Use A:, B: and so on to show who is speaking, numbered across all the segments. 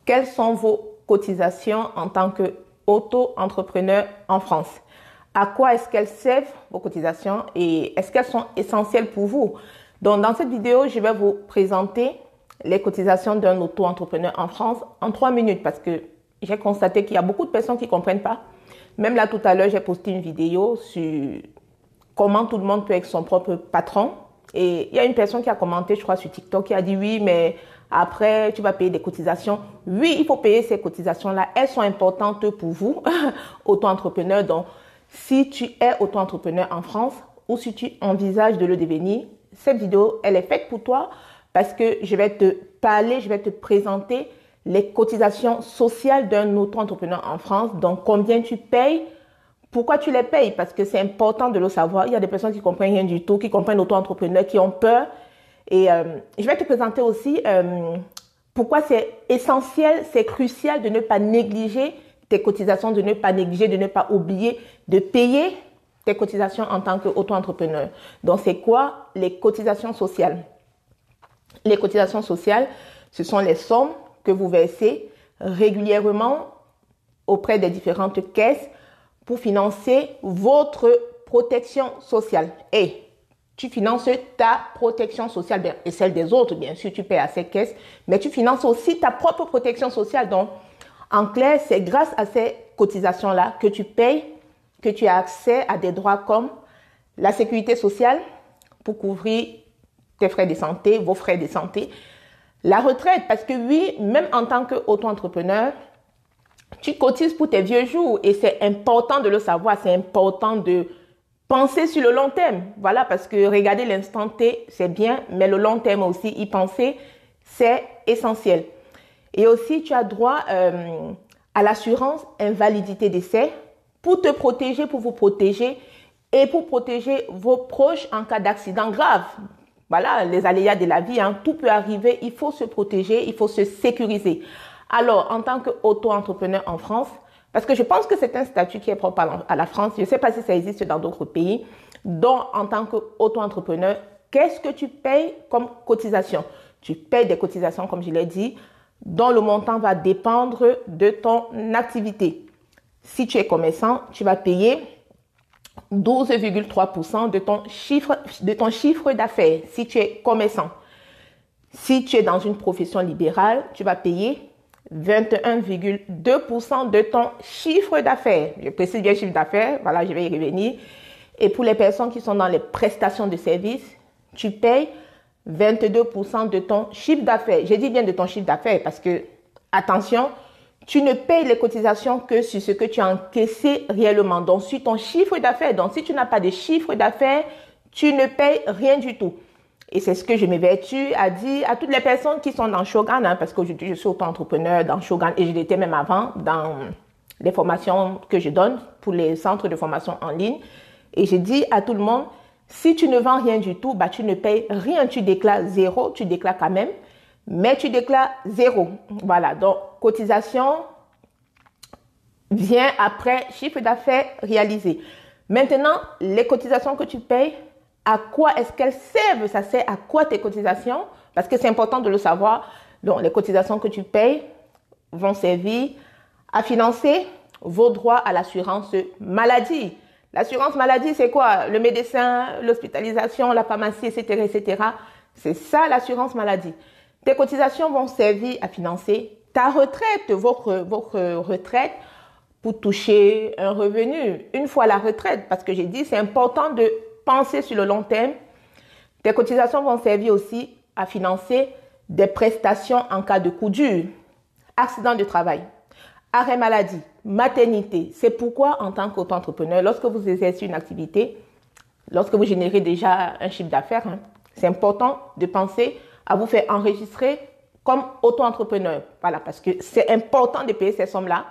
A: Quelles sont vos cotisations en tant qu'auto-entrepreneur en France? À quoi est-ce qu'elles servent, vos cotisations, et est-ce qu'elles sont essentielles pour vous? Donc, dans cette vidéo, je vais vous présenter les cotisations d'un auto-entrepreneur en France en 3 minutes parce que j'ai constaté qu'il y a beaucoup de personnes qui ne comprennent pas. Même là, tout à l'heure, j'ai posté une vidéo sur comment tout le monde peut être son propre patron. Et il y a une personne qui a commenté, je crois, sur TikTok, qui a dit oui, mais après, tu vas payer des cotisations. Oui, il faut payer ces cotisations-là. Elles sont importantes pour vous, auto-entrepreneur. Donc, si tu es auto-entrepreneur en France ou si tu envisages de le devenir, cette vidéo, elle est faite pour toi parce que je vais te parler, je vais te présenter les cotisations sociales d'un auto-entrepreneur en France. Donc, combien tu payes, pourquoi tu les payes? Parce que c'est important de le savoir. Il y a des personnes qui ne comprennent rien du tout, qui comprennent l'auto-entrepreneur, qui ont peur. Et je vais te présenter aussi pourquoi c'est essentiel, c'est crucial de ne pas négliger tes cotisations, de ne pas négliger, de ne pas oublier de payer tes cotisations en tant qu'auto-entrepreneur. Donc, c'est quoi les cotisations sociales? Les cotisations sociales, ce sont les sommes que vous versez régulièrement auprès des différentes caisses pour financer votre protection sociale. Et tu finances ta protection sociale et celle des autres, bien sûr, tu paies à ces caisses, mais tu finances aussi ta propre protection sociale. Donc, en clair, c'est grâce à ces cotisations-là que tu payes, que tu as accès à des droits comme la sécurité sociale pour couvrir tes frais de santé, vos frais de santé, la retraite, parce que oui, même en tant qu'auto-entrepreneur, tu cotises pour tes vieux jours et c'est important de le savoir, c'est important de penser sur le long terme. Voilà, parce que regarder l'instant T, c'est bien, mais le long terme aussi, y penser, c'est essentiel. Et aussi, tu as droit à l'assurance invalidité décès pour te protéger, pour vous protéger et pour protéger vos proches en cas d'accident grave. Voilà, les aléas de la vie, hein, tout peut arriver, il faut se protéger, il faut se sécuriser. Alors, en tant qu'auto-entrepreneur en France, parce que je pense que c'est un statut qui est propre à la France, je ne sais pas si ça existe dans d'autres pays, donc en tant qu'auto-entrepreneur, qu'est-ce que tu payes comme cotisation? Tu payes des cotisations, comme je l'ai dit, dont le montant va dépendre de ton activité. Si tu es commerçant, tu vas payer 12,3% de ton chiffre d'affaires si tu es commerçant. Si tu es dans une profession libérale, tu vas payer 21,2% de ton chiffre d'affaires. Je précise bien chiffre d'affaires, voilà, je vais y revenir. Et pour les personnes qui sont dans les prestations de services, tu payes 22% de ton chiffre d'affaires. J'ai dit bien de ton chiffre d'affaires parce que, attention, tu ne payes les cotisations que sur ce que tu as encaissé réellement, donc sur ton chiffre d'affaires. Donc, si tu n'as pas de chiffre d'affaires, tu ne payes rien du tout. Et c'est ce que je m'évertue à dire à toutes les personnes qui sont dans Shogun, hein, parce qu'aujourd'hui, je suis auto-entrepreneur dans Shogun et je l'étais même avant dans les formations que je donne pour les centres de formation en ligne. Et je dis à tout le monde, si tu ne vends rien du tout, bah, tu ne payes rien. Tu déclares zéro, tu déclares quand même, mais tu déclares zéro. Voilà, donc cotisation vient après chiffre d'affaires réalisé. Maintenant, les cotisations que tu payes, à quoi est-ce qu'elles servent? Ça sert à quoi tes cotisations? Parce que c'est important de le savoir. Donc, les cotisations que tu payes vont servir à financer vos droits à l'assurance maladie. L'assurance maladie, c'est quoi? Le médecin, l'hospitalisation, la pharmacie, etc., etc. C'est ça l'assurance maladie. Tes cotisations vont servir à financer ta retraite, votre retraite, pour toucher un revenu une fois la retraite. Parce que j'ai dit, c'est important de penser sur le long terme. Tes cotisations vont servir aussi à financer des prestations en cas de coup dur, accident de travail, arrêt maladie, maternité. C'est pourquoi, en tant qu'auto-entrepreneur, lorsque vous exercez une activité, lorsque vous générez déjà un chiffre d'affaires, hein, c'est important de penser à vous faire enregistrer comme auto-entrepreneur. Voilà, parce que c'est important de payer ces sommes-là.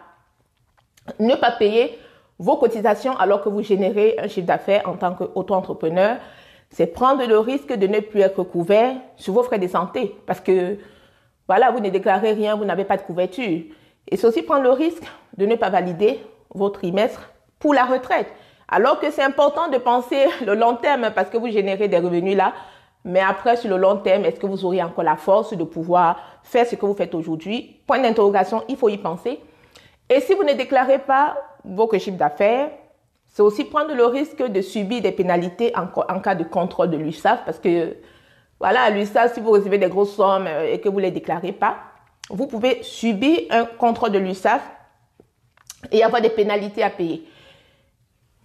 A: Ne pas payer vos cotisations alors que vous générez un chiffre d'affaires en tant qu'auto-entrepreneur, c'est prendre le risque de ne plus être couvert sur vos frais de santé. Parce que, voilà, vous ne déclarez rien, vous n'avez pas de couverture. Et c'est aussi prendre le risque de ne pas valider votre trimestre pour la retraite. Alors que c'est important de penser le long terme parce que vous générez des revenus là Mais après, sur le long terme, est-ce que vous aurez encore la force de pouvoir faire ce que vous faites aujourd'hui? Point d'interrogation, il faut y penser. Et si vous ne déclarez pas votre chiffre d'affaires, c'est aussi prendre le risque de subir des pénalités en cas de contrôle de l'URSSAF. Parce que, voilà, l'URSSAF, si vous recevez des grosses sommes et que vous ne les déclarez pas, vous pouvez subir un contrôle de l'URSSAF et avoir des pénalités à payer.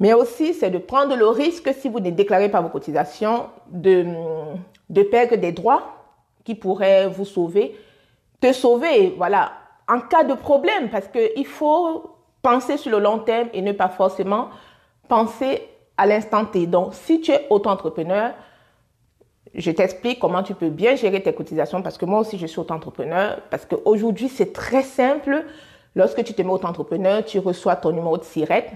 A: Mais aussi, c'est de prendre le risque, si vous ne déclarez pas vos cotisations, de perdre des droits qui pourraient vous sauver, te sauver, voilà, en cas de problème, parce qu'il faut penser sur le long terme et ne pas forcément penser à l'instant T. Donc, si tu es auto-entrepreneur, je t'explique comment tu peux bien gérer tes cotisations, parce que moi aussi, je suis auto-entrepreneur, parce qu'aujourd'hui, c'est très simple. Lorsque tu te mets auto-entrepreneur, tu reçois ton numéro de SIRET,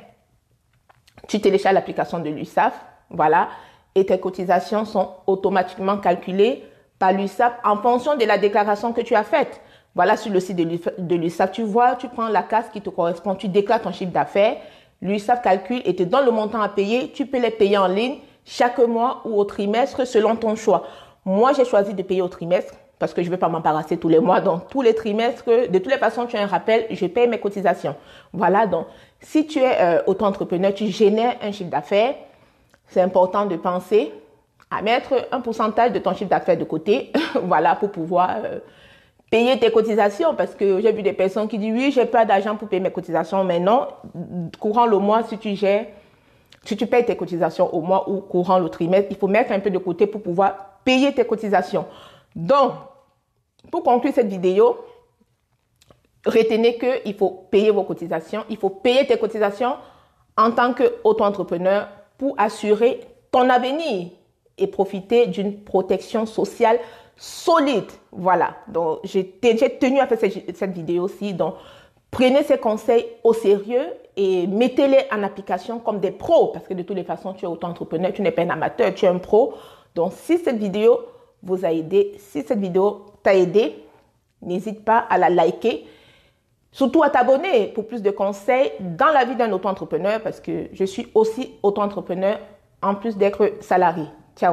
A: tu télécharges l'application de l'URSSAF, voilà, et tes cotisations sont automatiquement calculées par l'URSSAF en fonction de la déclaration que tu as faite. Voilà, sur le site de l'URSSAF, tu vois, tu prends la case qui te correspond, tu déclares ton chiffre d'affaires, l'URSSAF calcule et te donne le montant à payer. Tu peux les payer en ligne chaque mois ou au trimestre selon ton choix. Moi, j'ai choisi de payer au trimestre parce que je ne veux pas m'embarrasser tous les mois. Donc, tous les trimestres, de toutes les façons, tu as un rappel, je paye mes cotisations. Voilà, donc, si tu es auto-entrepreneur, tu génères un chiffre d'affaires, c'est important de penser à mettre un pourcentage de ton chiffre d'affaires de côté, voilà, pour pouvoir payer tes cotisations. Parce que j'ai vu des personnes qui disent, oui, j'ai pas d'argent pour payer mes cotisations, mais non, courant le mois, si tu payes tes cotisations au mois ou courant le trimestre, il faut mettre un peu de côté pour pouvoir payer tes cotisations. Donc, pour conclure cette vidéo, retenez qu'il faut payer vos cotisations. Il faut payer tes cotisations en tant qu'auto-entrepreneur pour assurer ton avenir et profiter d'une protection sociale solide. Voilà. Donc, j'ai tenu à faire cette vidéo-ci. Donc, prenez ces conseils au sérieux et mettez-les en application comme des pros. Parce que de toutes les façons, tu es auto-entrepreneur, tu n'es pas un amateur, tu es un pro. Donc, si cette vidéo vous a aidé, si cette vidéo t'a aidé, n'hésite pas à la liker. Surtout à t'abonner pour plus de conseils dans la vie d'un auto-entrepreneur parce que je suis aussi auto-entrepreneur en plus d'être salarié. Ciao!